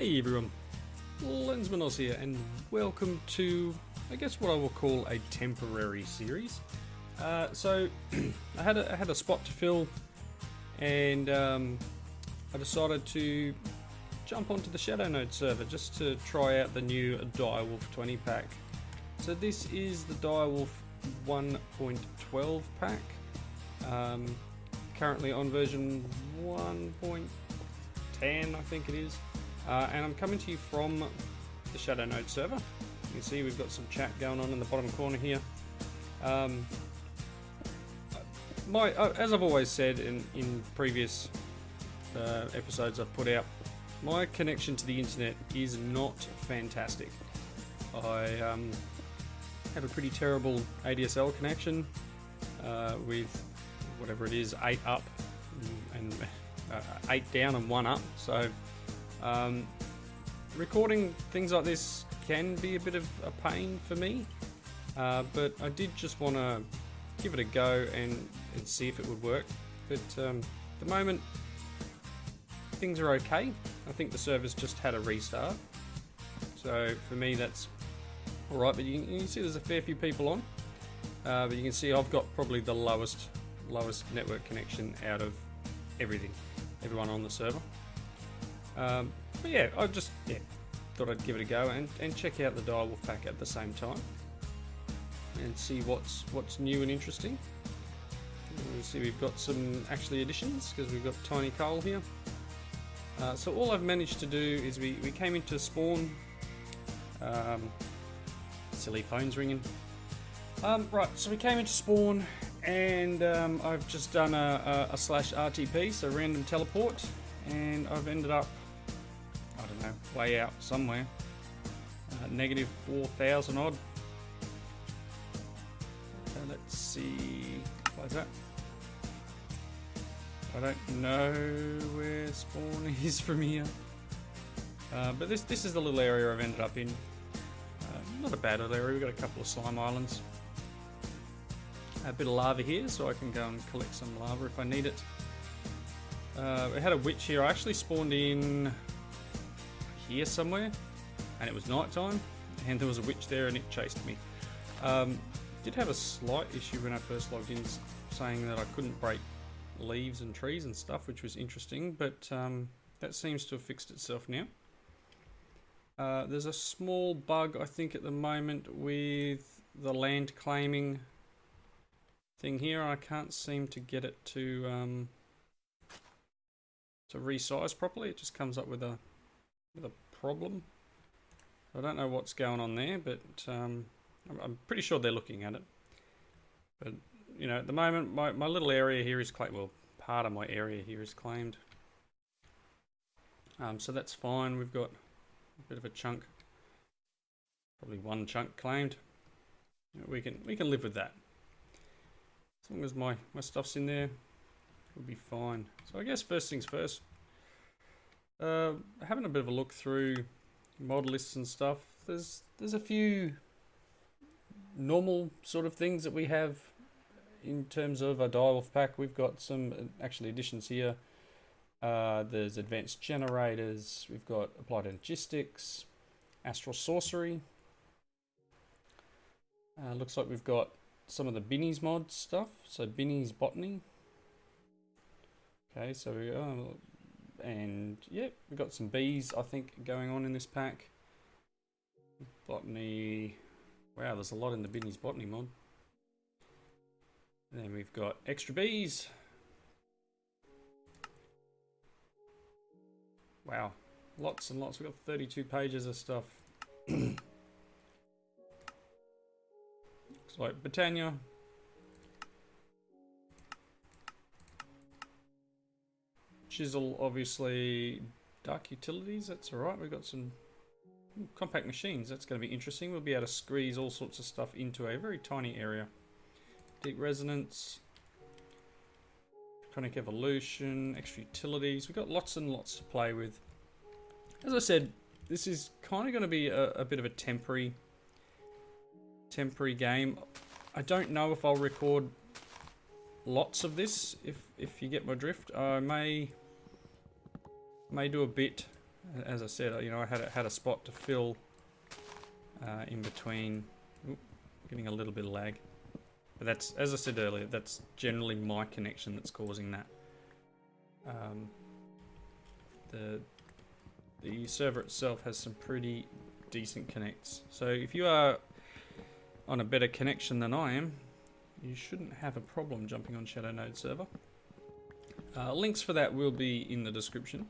Hey everyone, Lensmanos here, and welcome to, I guess, what I will call a temporary series. So I had a spot to fill, and I decided to jump onto the ShadowNode server just to try out the new Direwolf20 pack. So this is the Direwolf 1.12 pack, currently on version 1.10, I think it is. And I'm coming to you from the ShadowNode server. You can see we've got some chat going on in the bottom corner here. As I've always said in previous episodes I've put out, my connection to the internet is not fantastic. I have a pretty terrible ADSL connection with whatever it is, 8 up and 8 down and 1 up. So recording things like this can be a bit of a pain for me, but I did just want to give it a go and see if it would work. But at the moment things are okay. I think the server's just had a restart, so for me that's alright. But you can see there's a fair few people on, but you can see I've got probably the lowest network connection out of everyone on the server. But yeah, I just thought I'd give it a go and check out the Direwolf pack at the same time and see what's new and interesting. You see we've got some actually additions because we've got Tiny Coal here. So all I've managed to do is we came into spawn. Silly phone's ringing. Right, so we came into spawn and I've just done a /RTP, so random teleport, and I've ended up, I don't know, way out somewhere, negative 4,000 odd. Let's see, what's that? I don't know where spawn is from here, but this is the little area I've ended up in. Not a bad little area. We've got a couple of slime islands, a bit of lava here, so I can go and collect some lava if I need it. We had a witch here. I actually spawned in here somewhere, and it was night time, and there was a witch there, and it chased me. Did have a slight issue when I first logged in, saying that I couldn't break leaves and trees and stuff, which was interesting, but that seems to have fixed itself now. There's a small bug, I think, at the moment with the land claiming thing here. I can't seem to get it to resize properly. It just comes up with a problem. I don't know what's going on there, but I'm pretty sure they're looking at it. But you know, at the moment, my little area here is claimed. Well, part of my area here is claimed. So that's fine. We've got a bit of a chunk, probably one chunk claimed. We can live with that. As long as my stuff's in there, we'll be fine. So I guess first things first, having a bit of a look through mod lists and stuff, there's a few normal sort of things that we have in terms of a Direwolf pack. We've got some actually additions here. There's advanced generators, we've got applied logistics, astral sorcery. Looks like we've got some of the Binnie's mod stuff, so Binnie's botany. Okay, so and yeah, we've got some bees, I think, going on in this pack. Botany, wow, there's a lot in the Binnie's botany mod. And then we've got extra bees. Wow, lots and lots. We've got 32 pages of stuff. Looks like Britannia. Chisel, obviously. Dark utilities, that's alright. We've got some compact machines. That's going to be interesting. We'll be able to squeeze all sorts of stuff into a very tiny area. Deep resonance. Chronic evolution, extra utilities. We've got lots and lots to play with. As I said, this is kind of going to be a bit of a temporary game. I don't know if I'll record lots of this, if you get my drift. I may do a bit as I said, you know, I had a spot to fill in between. Oop, getting a little bit of lag, but that's, as I said earlier, that's generally my connection that's causing that. The server itself has some pretty decent connects, so if you are on a better connection than I am, you shouldn't have a problem jumping on ShadowNode server. Links for that will be in the description.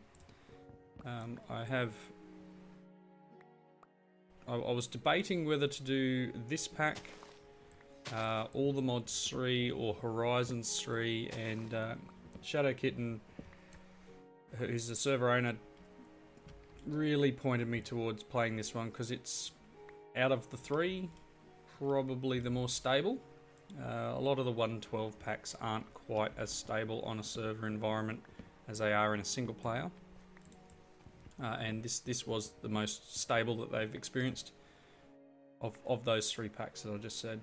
I was debating whether to do this pack, All the Mods 3 or Horizons 3, and Shadow Kitten, who's the server owner, really pointed me towards playing this one because it's, out of the three, probably the more stable. A lot of the 1.12 packs aren't quite as stable on a server environment as they are in a single player. And this was the most stable that they've experienced of those three packs that I just said.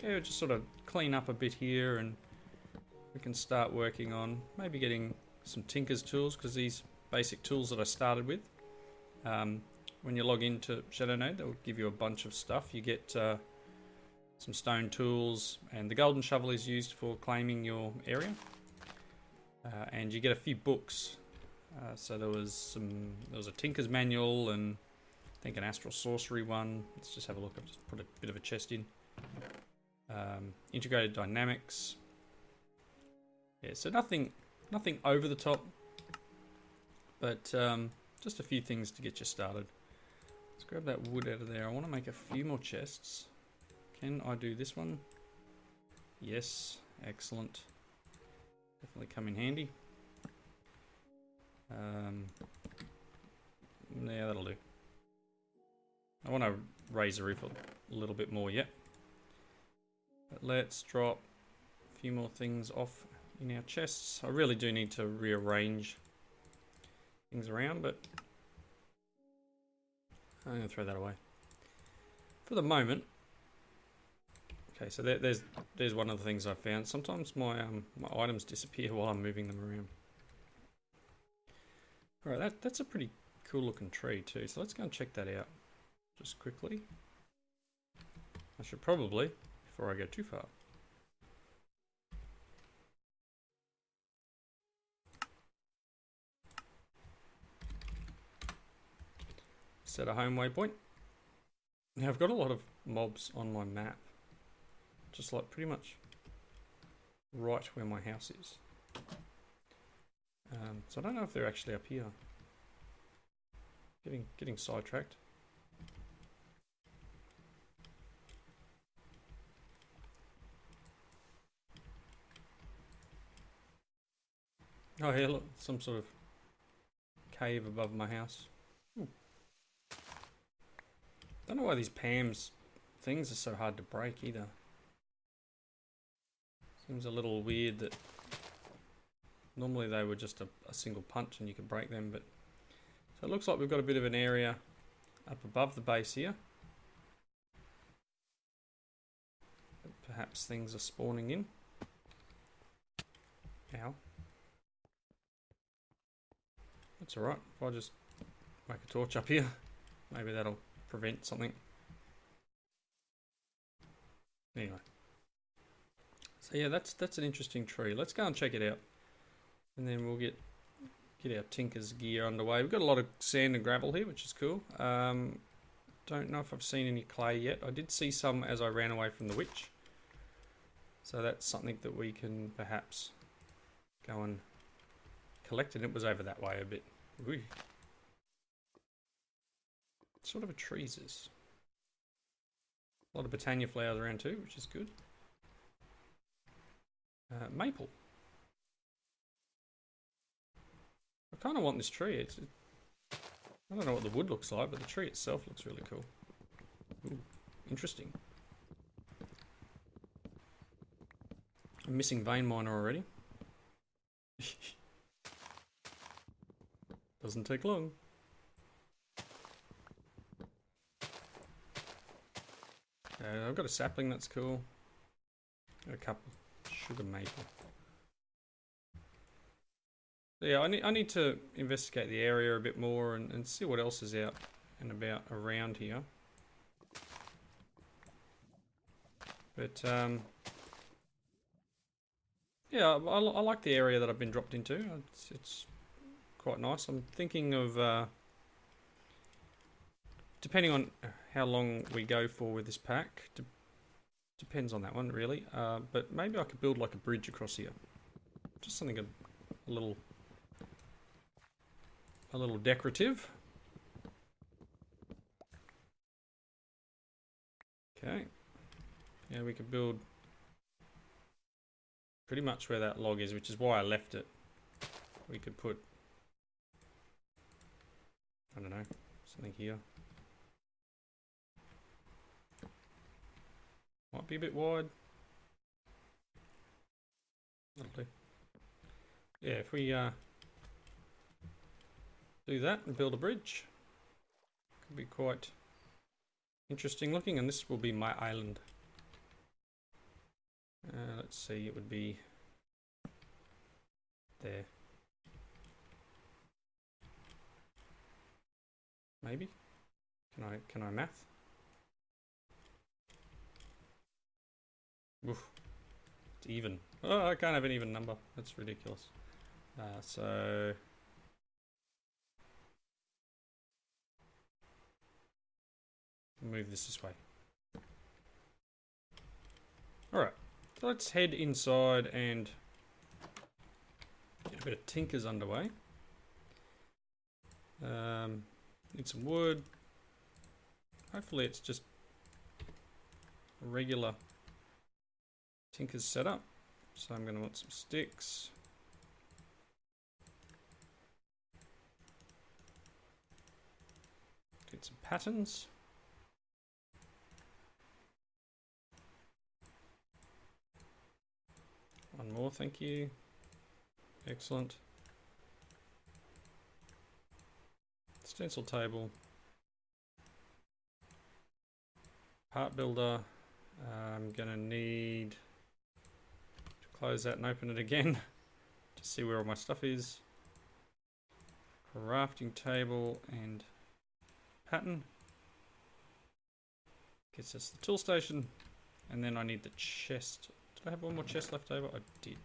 Yeah, just sort of clean up a bit here, and we can start working on maybe getting some Tinker's tools, because these basic tools that I started with, when you log into ShadowNode, they'll give you a bunch of stuff. You get some stone tools, and the golden shovel is used for claiming your area, and you get a few books. So there was a Tinker's Manual, and I think an Astral Sorcery one. Let's just have a look. I've just put a bit of a chest in. Integrated Dynamics. Yeah, so nothing over the top, but just a few things to get you started. Let's grab that wood out of there. I want to make a few more chests. Can I do this one? Yes, excellent. Definitely come in handy. Yeah, that'll do. I want to raise the roof a little bit more yet. But let's drop a few more things off in our chests. I really do need to rearrange things around, but I'm going to throw that away for the moment. Okay, so there's one of the things I found. Sometimes my items disappear while I'm moving them around. Alright, that's a pretty cool looking tree too, so let's go and check that out just quickly. I should probably, before I go too far. Set a home waypoint. Now I've got a lot of mobs on my map, just like pretty much right where my house is. So I don't know if they're actually up here. Getting sidetracked. Oh yeah, look, some sort of cave above my house. Ooh. Don't know why these Pam's things are so hard to break either. Seems a little weird that normally they were just a single punch and you could break them, but so it looks like we've got a bit of an area up above the base here. Perhaps things are spawning in. Ow. That's alright, if I just make a torch up here, maybe that'll prevent something. Anyway. So yeah, that's an interesting tree. Let's go and check it out. And then we'll get our Tinker's gear underway. We've got a lot of sand and gravel here, which is cool. Don't know if I've seen any clay yet. I did see some as I ran away from the witch. So that's something that we can perhaps go and collect. And it was over that way a bit. Ooh. What sort of a tree is this? A lot of Botania flowers around too, which is good. Maple. I kind of want this tree. I don't know what the wood looks like, but the tree itself looks really cool. Ooh, interesting. I'm missing vein miner already. Doesn't take long. I've got a sapling, that's cool. Got a couple. Sugar maple. Yeah, I need to investigate the area a bit more and see what else is out and about around here. But yeah, I like the area that I've been dropped into. It's quite nice. I'm thinking of depending on how long we go for with this pack. Depends on that one really. But maybe I could build like a bridge across here. Just something a little decorative. Okay. Yeah, we could build pretty much where that log is, which is why I left it. We could put, I don't know, something here. Might be a bit wide. That'll do. Yeah, if we do that and build a bridge, could be quite interesting looking, and this will be my island. Let's see, it would be there. Maybe? Can I math? Oof. It's even. Oh, I can't have an even number. That's ridiculous. So move this way. Alright, so let's head inside and get a bit of tinkers underway. Need some wood. Hopefully it's just a regular tinkers setup. So I'm going to want some sticks. Get some patterns. One more, thank you. Excellent. Stencil table. Part builder. I'm going to need to close that and open it again to see where all my stuff is. Crafting table and pattern. Gets us the tool station. And then I need the chest. Did I have one more chest left over? I did.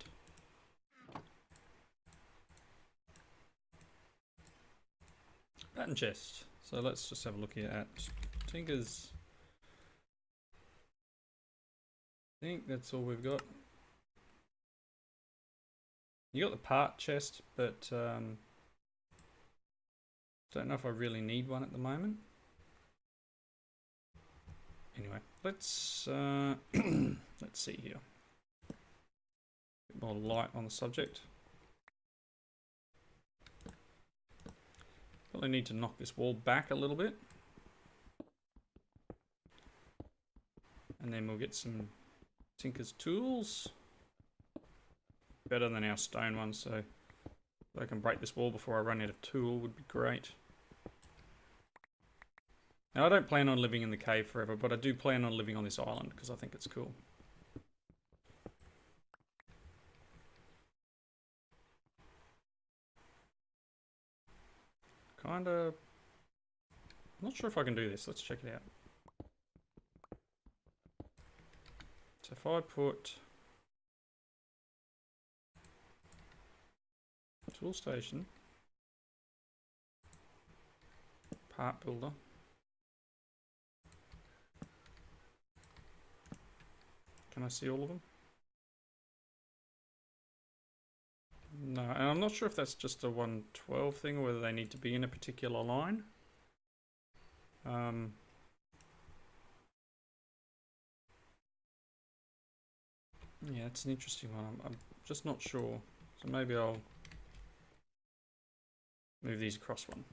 Pattern chest. So let's just have a look here at tinkers. I think that's all we've got. You got the part chest, but don't know if I really need one at the moment. Anyway, let's let's see here. A bit more light on the subject. Probably need to knock this wall back a little bit. And then we'll get some tinker's tools. Better than our stone ones, so if I can break this wall before I run out of tool would be great. Now I don't plan on living in the cave forever, but I do plan on living on this island because I think it's cool. Kinda... I'm not sure if I can do this. Let's check it out. So if I put tool station, part builder, can I see all of them? No, and I'm not sure if that's just a 112 thing or whether they need to be in a particular line. Yeah, it's an interesting one. I'm just not sure. So maybe I'll move these across one.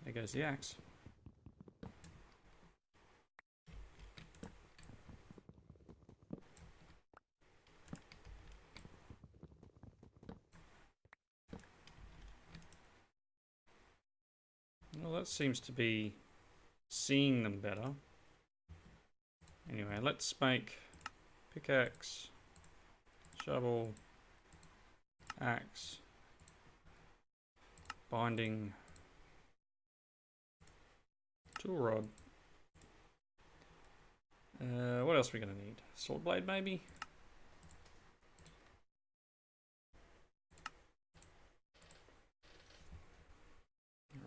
There goes the axe. Well, that seems to be seeing them better. Anyway, let's make pickaxe, shovel, axe, binding, tool rod. What else are we going to need? Sword blade, maybe?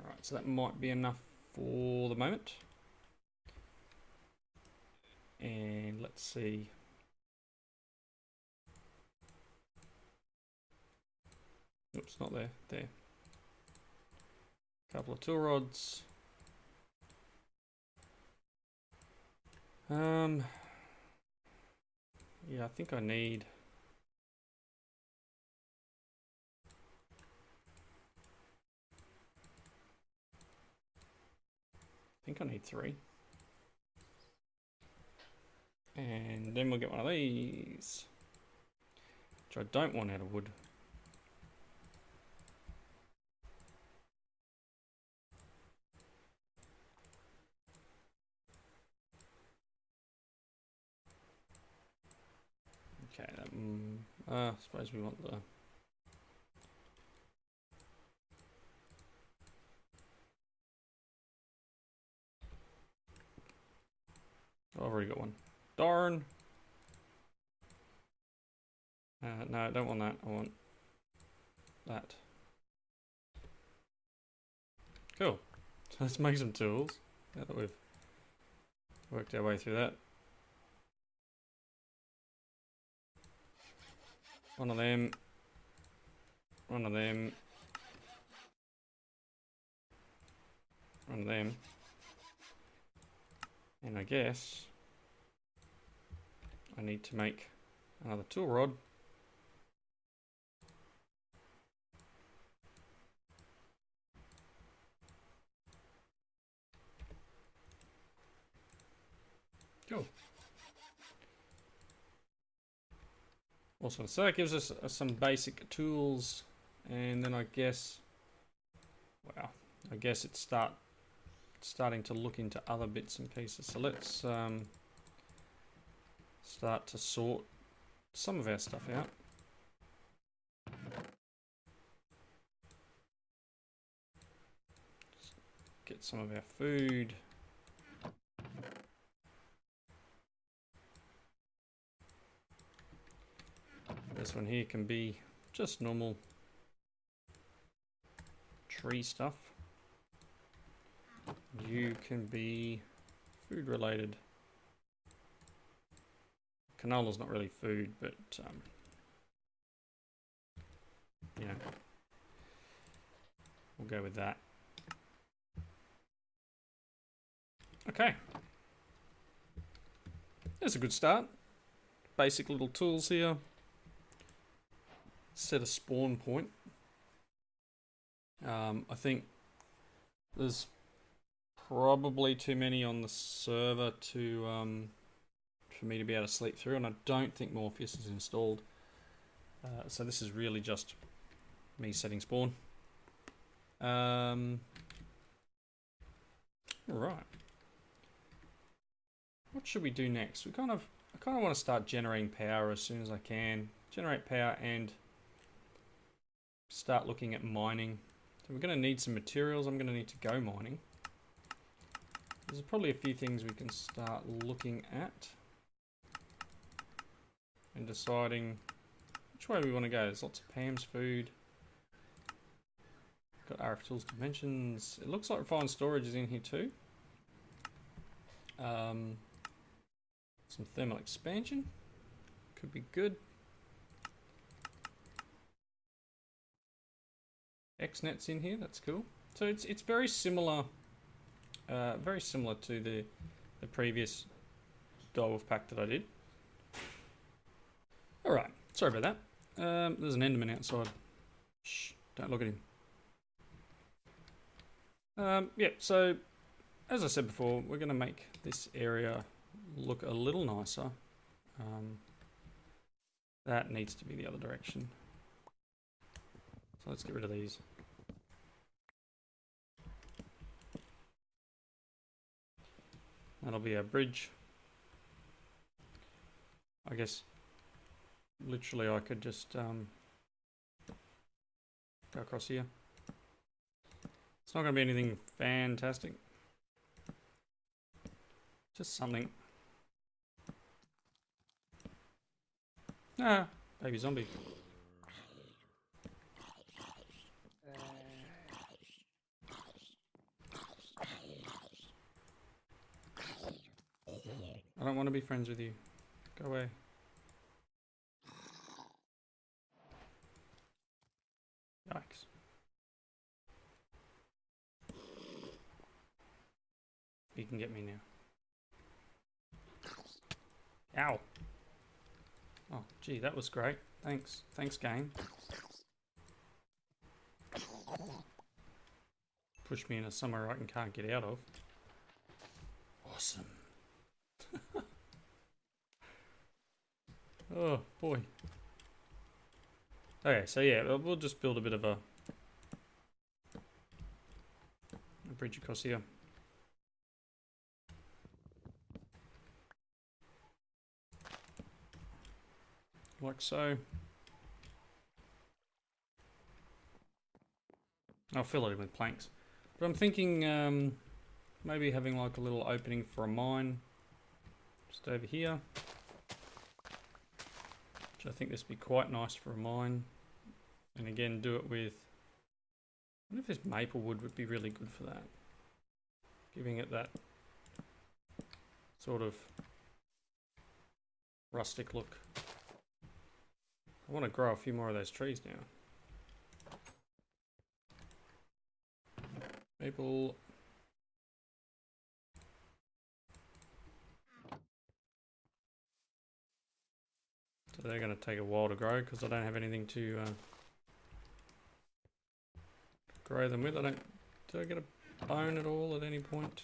Alright, so that might be enough for the moment. And let's see. Oops, not there. There. Couple of tool rods. Yeah, I think I need. I think I need 3. And then we'll get one of these, which I don't want out of wood. Okay, I suppose we want the... Oh, I've already got one. Darn! No, I don't want that. I want that. Cool. Let's make some tools, now that we've worked our way through that. One of them. One of them. One of them. And I guess I need to make another tool rod. Cool. Awesome. So that gives us some basic tools, and then I guess, wow, I guess it's starting to look into other bits and pieces. So let's start to sort some of our stuff out. Just get some of our food. This one here can be just normal tree stuff. You can be food related. Canola's not really food, but you know, we'll go with that. Okay, that's a good start. Basic little tools here. Set a spawn point. I think there's probably too many on the server to for me to be able to sleep through, and I don't think Morpheus is installed. So this is really just me setting spawn. Right. What should we do next? I kind of want to start generating power as soon as I can. Generate power and start looking at mining. So we're going to need some materials. I'm going to need to go mining. There's probably a few things we can start looking at and deciding which way we want to go. There's lots of Pam's food. Got RF Tools Dimensions. It looks like refined storage is in here too. Some thermal expansion. Could be good. XNet's in here, that's cool. So it's very similar to the previous Direwolf pack that I did. Alright, sorry about that. There's an Enderman outside. Shh, don't look at him. Yeah, so as I said before, we're going to make this area look a little nicer. That needs to be the other direction. So let's get rid of these. That'll be our bridge. I guess literally I could just go across here. It's not going to be anything fantastic. Just something. Ah, baby zombie. I don't want to be friends with you. Go away. Yikes. You can get me now. Ow. Oh, gee, that was great. Thanks. Thanks, game. Push me into somewhere I can't get out of. Awesome. Oh, boy. Okay, so yeah, we'll just build a bit of a bridge across here. Like so. I'll fill it in with planks. But I'm thinking maybe having like a little opening for a mine. Just over here. Which I think this would be quite nice for a mine. And again, do it with... I wonder if this maple wood would be really good for that. Giving it that sort of rustic look. I want to grow a few more of those trees now. Maple. So they're going to take a while to grow because I don't have anything to grow them with. Do I get a bone at all at any point?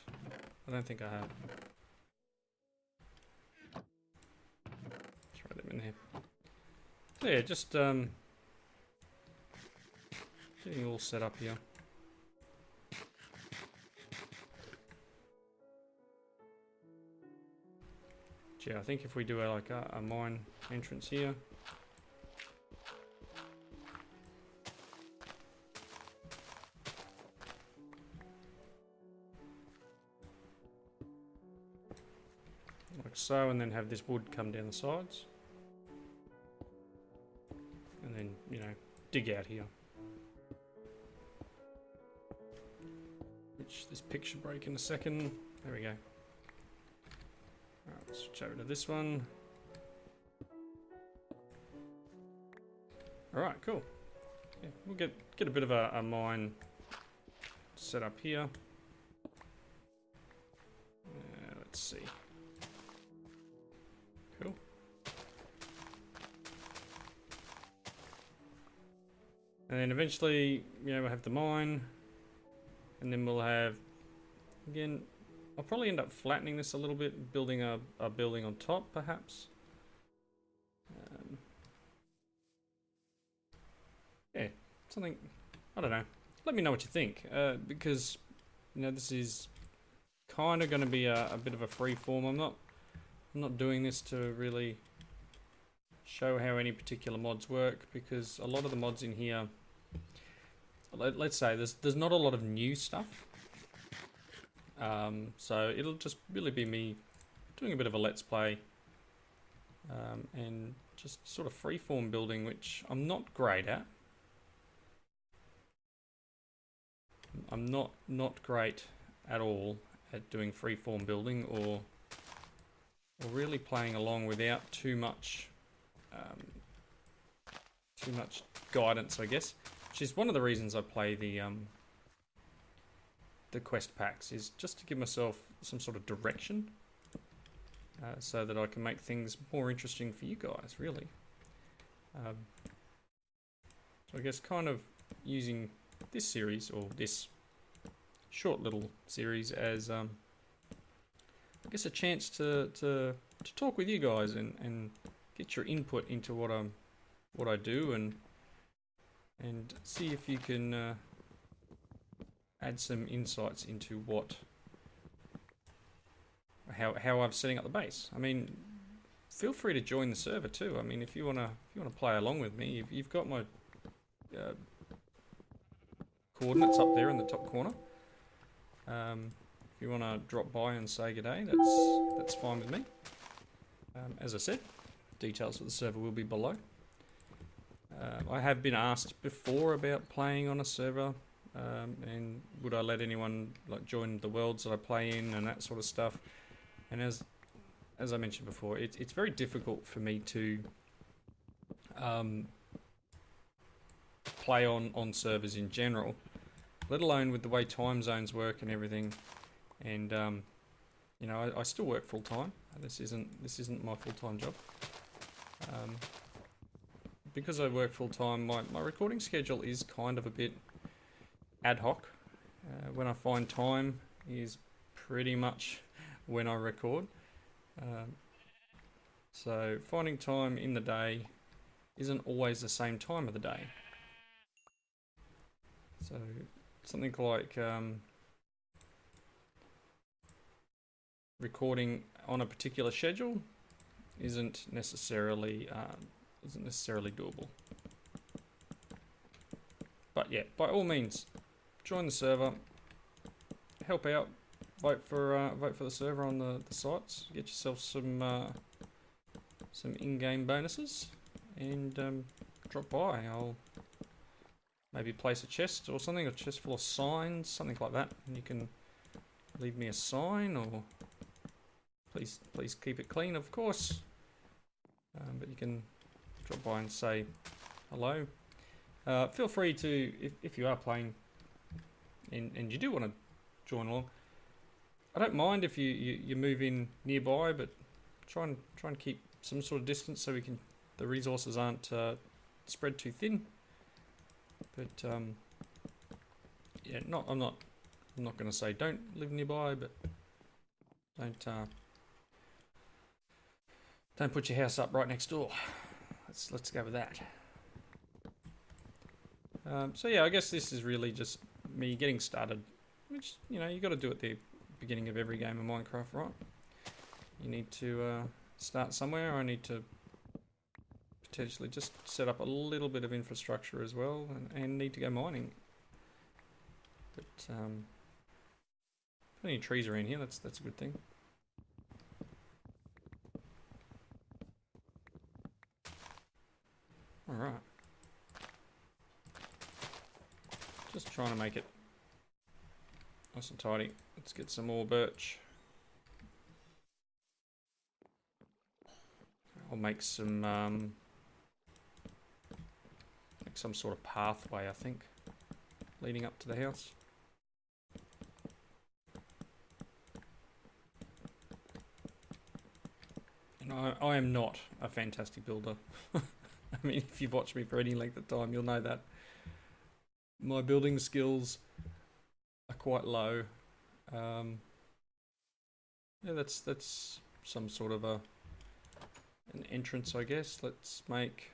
I don't think I have. Throw them in there. So yeah, just getting all set up here. Yeah, I think if we do like a mine entrance here. Like so, and then have this wood come down the sides. And then, you know, dig out here. Which this picture break in a second. There we go. Alright, let's switch over to this one. Alright, cool. Yeah, we'll get a bit of a mine set up here. Let's see. Cool. And then eventually, you know, we'll have the mine. And then we'll have, again, I'll probably end up flattening this a little bit, building a building on top, perhaps. Yeah, something, I don't know. Let me know what you think, because, you know, this is kind of going to be a bit of a free form. I'm not doing this to really show how any particular mods work, because a lot of the mods in here, let's say there's not a lot of new stuff. So it'll just really be me doing a bit of a let's play and just sort of freeform building, which I'm not great at. I'm not great at all at doing freeform building or really playing along without too much guidance, I guess. Which is one of the reasons I play the quest packs, is just to give myself some sort of direction, so that I can make things more interesting for you guys, really. So I guess kind of using this series, or this short little series, as I guess a chance to talk with you guys and get your input into what I do, and see if you can add some insights into how I'm setting up the base. I mean, feel free to join the server too. I mean, if you wanna play along with me, you've got my coordinates up there in the top corner. If you want to drop by and say good day, that's fine with me. As I said, details for the server will be below. I have been asked before about playing on a server, and would I let anyone like join the worlds that I play in and that sort of stuff. And as I mentioned before, it's very difficult for me to play on servers in general, let alone with the way time zones work and everything. And you know, I still work full time. This isn't my full-time job. Because I work full time, my recording schedule is kind of a bit ad hoc. When I find time is pretty much when I record. So finding time in the day isn't always the same time of the day. So something like recording on a particular schedule isn't necessarily doable. But yeah, by all means, join the server, help out, vote for the server on the sites, get yourself some in-game bonuses, and drop by. I'll maybe place a chest or something, a chest full of signs, something like that, and you can leave me a sign, or please keep it clean, of course. But you can drop by and say hello. Feel free to, if you are playing and you do want to join along, I don't mind if you move in nearby, but try and keep some sort of distance so the resources aren't spread too thin. But yeah, I'm not going to say don't live nearby, but don't put your house up right next door. Let's go with that. So yeah, I guess this is really just me getting started, which, you know, you got to do at the beginning of every game of Minecraft, right? You need to start somewhere. I need to potentially just set up a little bit of infrastructure as well, and need to go mining. But plenty of trees around here. That's a good thing. All right. Just trying to make it nice and tidy. Let's get some more birch. I'll make some sort of pathway, I think, leading up to the house. And I am not a fantastic builder. I mean, if you've watched me for any length of time, you'll know that. My building skills are quite low. Yeah, that's some sort of an entrance, I guess. Let's make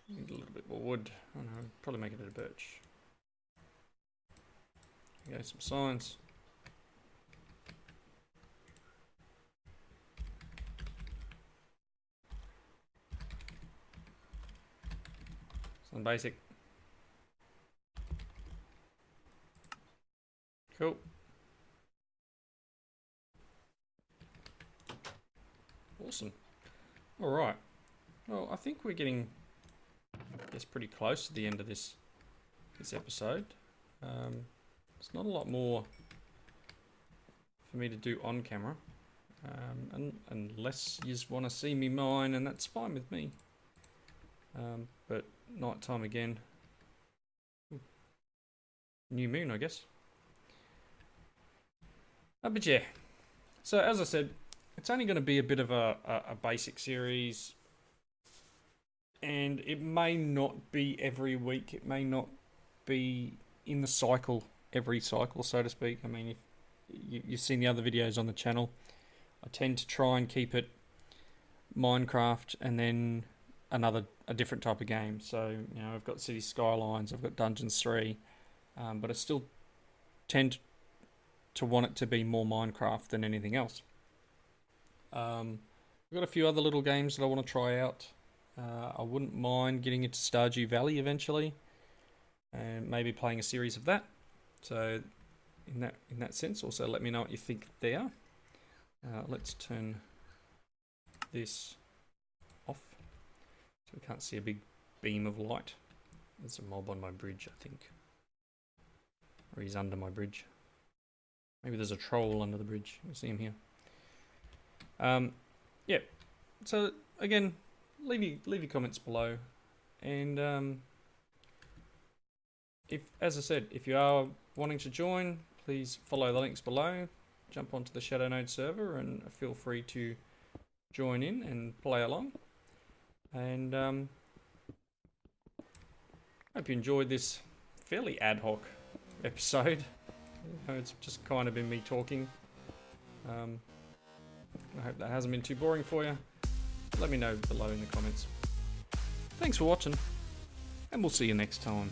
need a little bit more wood. I don't know, probably make a bit of birch. Okay, some signs. Something basic. Cool. Awesome. All right. Well, I think we're getting, I guess, pretty close to the end of this episode. There's not a lot more for me to do on camera, unless you just want to see me mine, and that's fine with me. But night time again. New moon, I guess. But yeah, so as I said, it's only going to be a bit of a basic series, and it may not be every week. It may not be in the cycle, every cycle, so to speak. I mean, if you've seen the other videos on the channel, I tend to try and keep it Minecraft and then a different type of game. So, you know, I've got City Skylines, I've got Dungeons 3, but I still tend to want it to be more Minecraft than anything else. I've got a few other little games that I want to try out. I wouldn't mind getting into Stardew Valley eventually, and maybe playing a series of that. So in that sense, also let me know what you think there. Let's turn this off so we can't see a big beam of light. There's a mob on my bridge, I think, or he's under my bridge. Maybe there's a troll under the bridge. You can see him here. Yeah. So again, leave your comments below, and if, as I said, if you are wanting to join, please follow the links below. Jump onto the ShadowNode server and feel free to join in and play along. And hope you enjoyed this fairly ad hoc episode. It's just kind of been me talking. I hope that hasn't been too boring for you. Let me know below in the comments. Thanks for watching, and we'll see you next time.